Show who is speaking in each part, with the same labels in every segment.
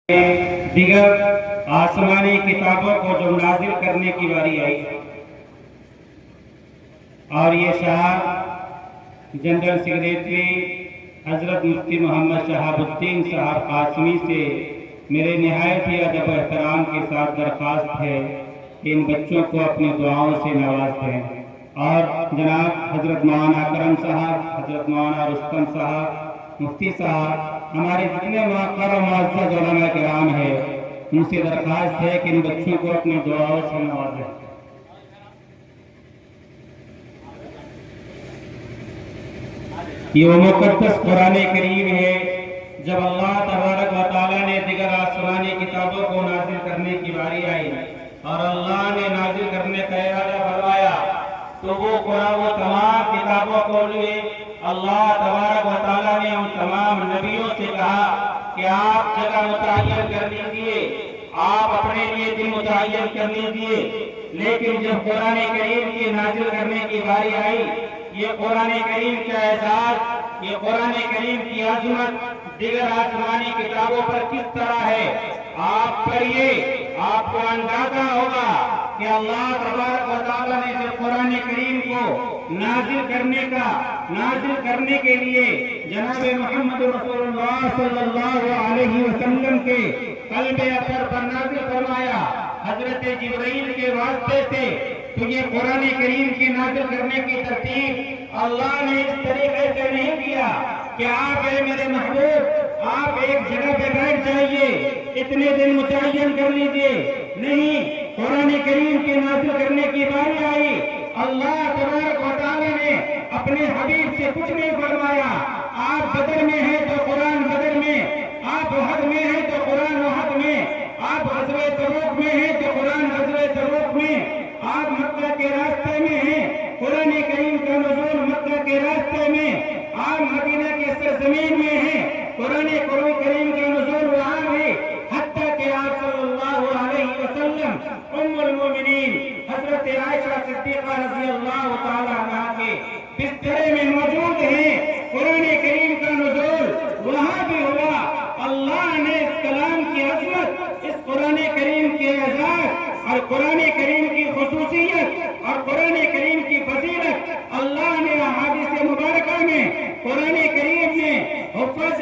Speaker 1: دیگر آسمانی کتابوں کو جو نازل کرنے کی باری آئی اور یہ شعار جنرل سیکریٹری حضرت مفتی محمد شہاب الدین صاحب قاسمی سے میرے نہایت ہی ادب و احترام کے ساتھ درخواست ہے کہ ان بچوں کو اپنی دعاؤں سے نواز دیں، اور جناب حضرت مولانا اکرم صاحب، حضرت مولانا رستم صاحب، مفتی صاحب، ہمارے جتنے وقار و معزز علماء کرام ہیں، ان سے درخواست ہے کہ ان بچوں کو اپنی دعاؤں سے نوازیں۔ یہ وہ مقدس قرآن کریم ہے جب اللہ تبارک و تعالیٰ نے دیگر آسمانی کتابوں کو نازل کرنے کی باری آئی اور اللہ نے نازل کرنے کا ارادہ فرمایا تو وہ قرآن و تمام کتابوں کو لیے اللہ تبارک و تعالیٰ نے ان تمام نبیوں سے کہا کہ آپ جگہ متعین کر لیجئے، آپ اپنے لیے دن متعین کر لیجئے، لیکن جب قرآن کریم کی نازل کرنے کی باری آئی، یہ قرآن کریم کا اعزاز، یہ قرآن کریم کی عظمت دیگر آسمانی کتابوں پر کس طرح ہے آپ پڑھیے، آپ کو اندازہ ہوگا کہ اللہ تبارک و تعالیٰ نے جب قرآن کریم کو نازل کرنے کے لیے جناب محمد رسول اللہ صلی اللہ علیہ وسلم کے قلب اطہر پر نازل فرمایا حضرت جبرائیل کے واسطے سے، تو یہ قرآن کریم کی نازل کرنے کی ترتیب اللہ نے اس طریقے سے نہیں کیا کہ آپ اے میرے محبوب آپ ایک جگہ پہ بیٹھ جائیے، اتنے دن متعین کر لیجئے، نہیں، قرآن کریم کی نازل کرنے کی باری آئی، اللہ تبارک و تعالیٰ نے اپنے حبیب سے کچھ نہیں فرمایا، آپ بدر میں ہیں تو قرآن بدر میں، آپ احد میں ہیں تو قرآن احد میں، آپ غزوہ تبوک میں ہیں تو قرآن غزوہ تبوک میں، آپ مکہ کے راستے میں ہیں، قرآن کریم کا نزول مکہ کے راستے میں، آپ مدینہ کی سرزمین میں ہیں، قرآن کریم کا نزول وہاں ہے، حتیٰ کہ آپ صلی اللہ علیہ وسلم ام المومنین حضرت عائشہ صدیقہ رضی اللہ تعالیٰ عنہ کے بسترے میں موجود ہیں، قرآن کریم کا نزول وہاں بھی ہوا، اللہ نے اس کلام کی عظمت، اس قرآن کریم کے اعزاز اور قرآن کریم کی خصوصیت اور قرآن کریم کی فضیلت اللہ نے احادیث مبارکہ میں قرآن کریم میں حفاظ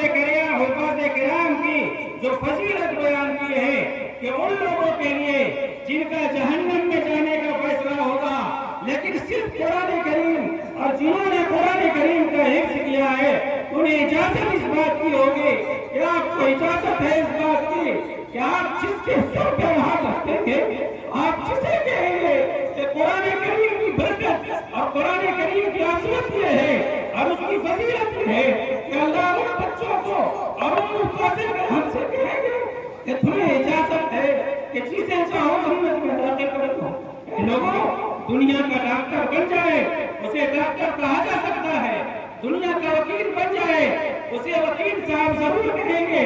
Speaker 1: کرام کی جو فضیلت بیان کی ہے کہ ان لوگوں کے لیے جن کا جہنم میں جانے کا فیصلہ ہوگا، لیکن صرف قرآن کریم اور جنہوں نے قرآن کریم کا حفظ کیا ہے انہیں اجازت اس بات کی ہوگی کہ آپ کو اجازت ہے اس بات کی کہ آپ جس کے سر پہ ہاتھ رکھیں گے، آپ جسے کہیں گے کہ قرآن کریم کی برکت اور قرآن کریم کی عظمت یہ ہے اور اس کی فضیلت یہ ہے کہ اللہ ان بچوں کو اور ان مفاصل کو ہم سے کہیں گے کہ تمہیں اجازت ہے کہ جسے چاہو جنت میں داخل کر دو۔ اے لوگوں، دنیا کا ڈاکٹر بن جائے اسے ڈاکٹر کہا جا سکتا ہے، دنیا کا وکیل بن جائے اسے وکیل صاحب ضرور کہیں گے،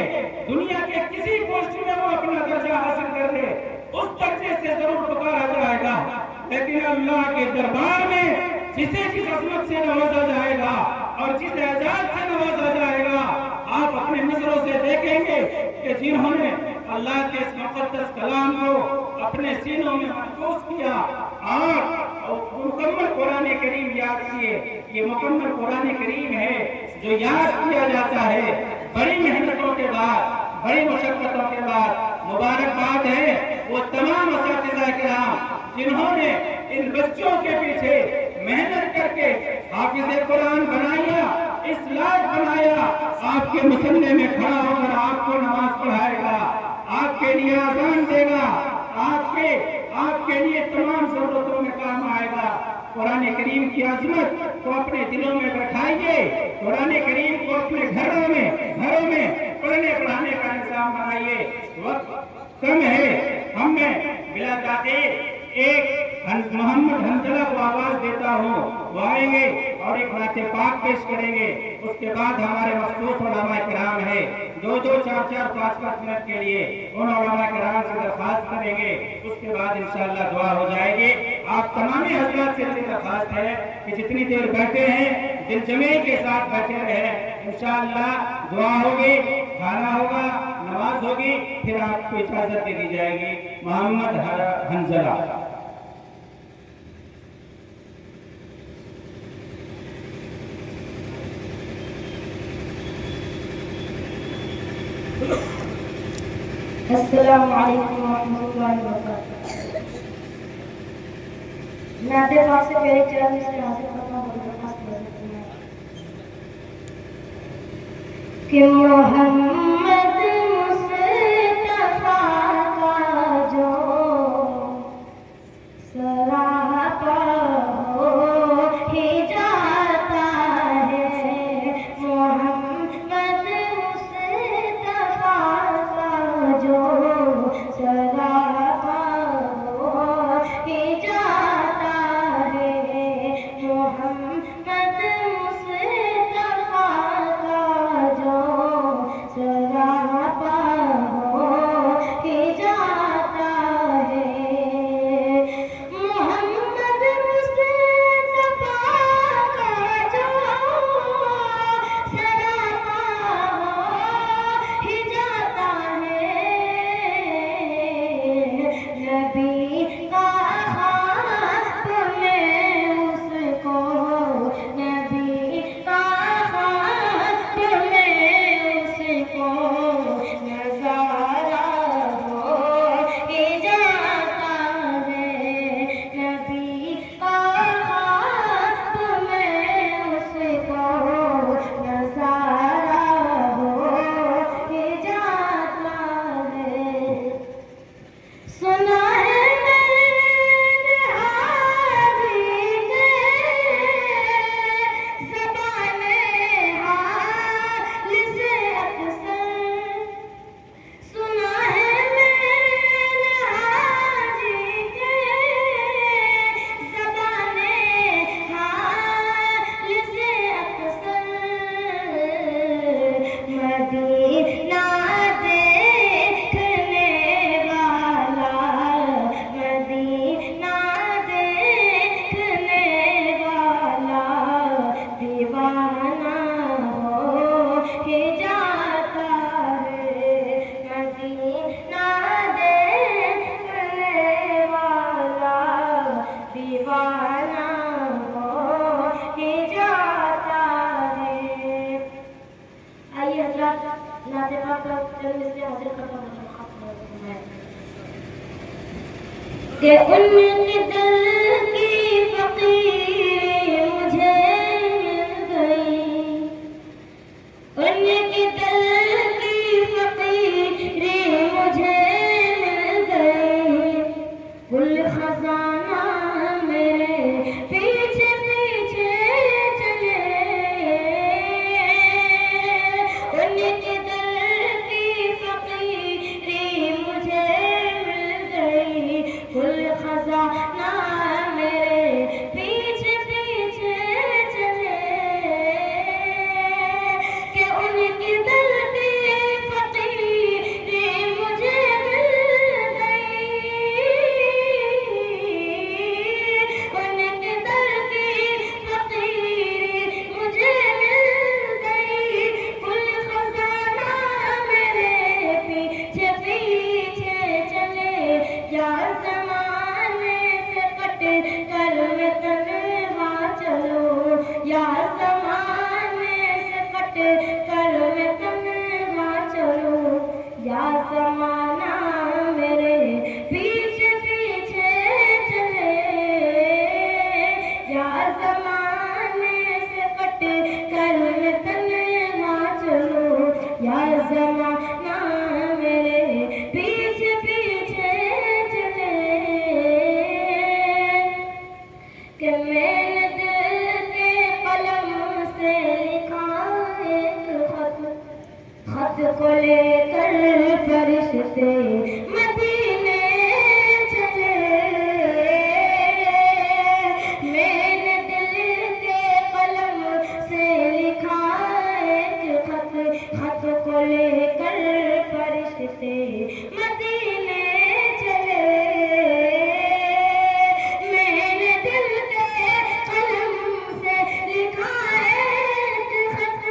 Speaker 1: دنیا کے کسی پوسٹ میں وہ اپنا درجہ حاصل کر لے اس درجے سے ضرور پکارا جائے گا، لیکن اللہ کے دربار میں جسے جس عظمت سے نوازا جائے گا اور جس اعزاز سے نوازا جائے گا، آپ اپنے نظروں سے دیکھیں گے کہ جنہوں نے اللہ کے اس مقدس کلام کو اپنے سینوں میں محفوظ کیا اور مکمل قرآن کریم یاد کیے، یہ مکمل قرآن کریم ہے جو یاد کیا جاتا ہے بڑی محنتوں کے بعد، بڑی مشقتوں کے بعد۔ مبارکباد ہے وہ تمام اساتذہ کرام جنہوں نے ان بچوں کے پیچھے محنت کر کے حافظ قرآن بنایا، اس لائق بنایا، آپ کے مصلی میں کھڑا ہو کر آپ کو نماز پڑھائے گا، آپ کے لیے اذان دے گا، آپ کے لیے تمام ضرورتوں میں کام آئے گا۔ قرآن کریم کی عظمت کو اپنے دلوں میں بٹھائیے، قرآن کریم کو اپنے گھروں میں پڑھنے پڑھانے کا نظام بنائیے۔ وقت کم ہے، ہم میں بلا تاخیر ایک محمد حنظلہ کو آواز دیتا ہوں، وہ آئیں گے اور ایک نعت پاک پیش کریں گے، اس کے بعد ہمارے مخصوص علماء کرام ہیں 2-2, 4-4, 5-5 منٹ کے لیے ان علماء کرام سے درخواست کریں گے، اس کے بعد انشاءاللہ دعا ہو جائے گی۔ آپ تمام حضرات سے درخواست ہے کہ جتنی دیر بیٹھے ہیں دل جمعی کے ساتھ بیٹھے رہیں، انشاءاللہ دعا ہوگی، کھانا ہوگا، نماز ہوگی پھر آپ کو اجازت دے دی جائے گی. محمد حنظلہ.
Speaker 2: السلام علیکم ورحمۃ اللہ وبرکاتہ. میں آپ کے پاس سے میرے چرن سے حاصل کرنا بہت درخواست کرتی ہوں کہ محمد مصطفیٰ کا جو سراپا ہو ہی جاتا ہے. محمد مصطفیٰ کا جو سراپا ہو ہی جاتا ہے. محمد مصطفیٰ کا جو سراپا ہو ہی جاتا ہے. محمد مصطفیٰ کا جو سراپا ہو ہی جاتا ہے. نبی کا خواب میں اس کو، نبی کا خواب میں اس کو نظارہ ہو ہی جاتا ہے. نبی کا خواب میں اس کو نظارہ ہو ہی جاتا ہے. سنا ہے میں نے حاجی کے زبان حال سے اکثر. سنا ہے میں نے حاجی کے زبان حال سے اکثر. مدینہ دیکھنے والا، مدینہ دیکھنے والا دیوانہ ہو ہی جاتا ہے. مدینہ دیکھنے والا دیوانہ ہو ہی جاتا ہے. آئیے حضرات نعت پاک کا چند مصرے حاضر کرتا ہوں کہ ان کی دل کی فقیری مجھے مل گئی. ان کی دل کی فقیری مجھے مل گئی. کل خزانہ میرے پیچھے پیچھے چلے. ان کی دل کی فقیری مجھے مل گئی. کل خزانہ میرے پیچھے پیچھے چلے. کہ ان کی دل کی فقیری مجھے مل گئی. ان کی دل کی فقیری مجھے مل گئی. کل خزانہ میرے پیچھے پیچھے چلے. یا زمانے سے کٹ کر میں تنہا چلوں. یا زمانے سے کٹ کر میں تنہا چلوں. یا زمانہ میرے پیچھے پیچھے چلے. یا زمانے سے کٹ کر میں تنہا چلوں. یا زمانہ میرے پیچھے پیچھے چلے. کہ میں نے دل کے قلم سے لکھا ایک خط. خط کو لے کر فرشتے مدینے چلے. میں نے دل کے قلم سے لکھا ایک خط. خط کو لے کر فرشتے مدینے چلے. میں نے دل کے قلم سے لکھا ایک خط.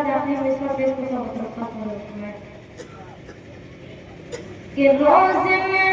Speaker 2: بعد آخری میں اس کا پیش کو سب طرف کا کہ روز میں